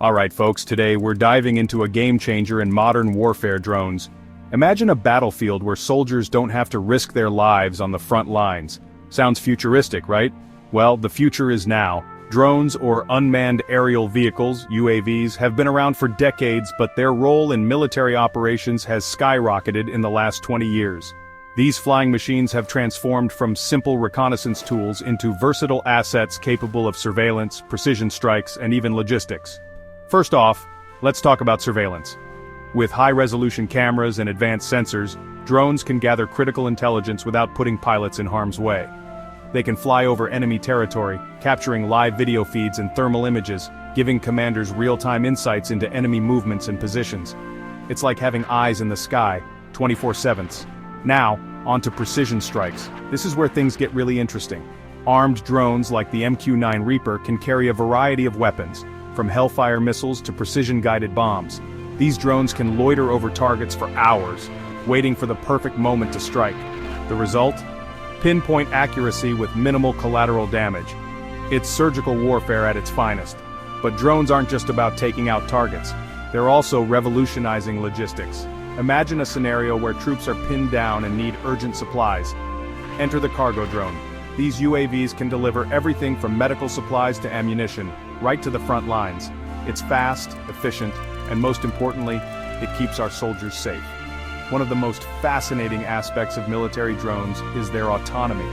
Alright folks, today we're diving into a game changer in modern warfare drones. Imagine a battlefield where soldiers don't have to risk their lives on the front lines. Sounds futuristic, right? Well, the future is now. Drones, or unmanned aerial vehicles, UAVs, have been around for decades, but their role in military operations has skyrocketed in the last 20 years. These flying machines have transformed from simple reconnaissance tools into versatile assets capable of surveillance, precision strikes, and even logistics. First off, let's talk about surveillance. With high-resolution cameras and advanced sensors, drones can gather critical intelligence without putting pilots in harm's way. They can fly over enemy territory, capturing live video feeds and thermal images, giving commanders real-time insights into enemy movements and positions. It's like having eyes in the sky, 24/7. Now, onto precision strikes. This is where things get really interesting. Armed drones like the MQ-9 Reaper can carry a variety of weapons, from Hellfire missiles to precision-guided bombs. These drones can loiter over targets for hours, waiting for the perfect moment to strike. The result? Pinpoint accuracy with minimal collateral damage. It's surgical warfare at its finest. But drones aren't just about taking out targets. They're also revolutionizing logistics. Imagine a scenario where troops are pinned down and need urgent supplies. Enter the cargo drone. These UAVs can deliver everything from medical supplies to ammunition, right to the front lines. It's fast, efficient, and most importantly, it keeps our soldiers safe. One of the most fascinating aspects of military drones is their autonomy.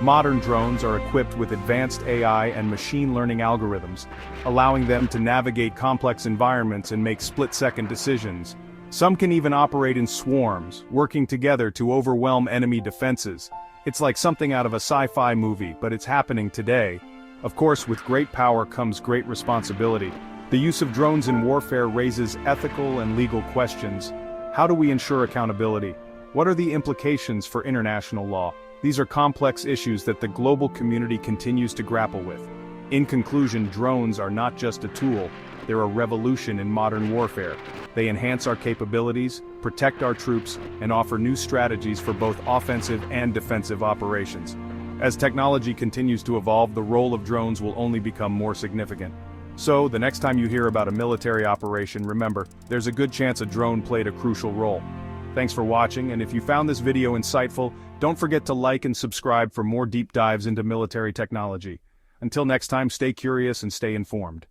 Modern drones are equipped with advanced AI and machine learning algorithms, allowing them to navigate complex environments and make split-second decisions. Some can even operate in swarms, working together to overwhelm enemy defenses. It's like something out of a sci-fi movie, but it's happening today. Of course, with great power comes great responsibility. The use of drones in warfare raises ethical and legal questions. How do we ensure accountability? What are the implications for international law? These are complex issues that the global community continues to grapple with. In conclusion, drones are not just a tool, they're a revolution in modern warfare. They enhance our capabilities, protect our troops, and offer new strategies for both offensive and defensive operations. As technology continues to evolve, the role of drones will only become more significant. So, the next time you hear about a military operation, remember, there's a good chance a drone played a crucial role. Thanks for watching, and if you found this video insightful, don't forget to like and subscribe for more deep dives into military technology. Until next time, stay curious and stay informed.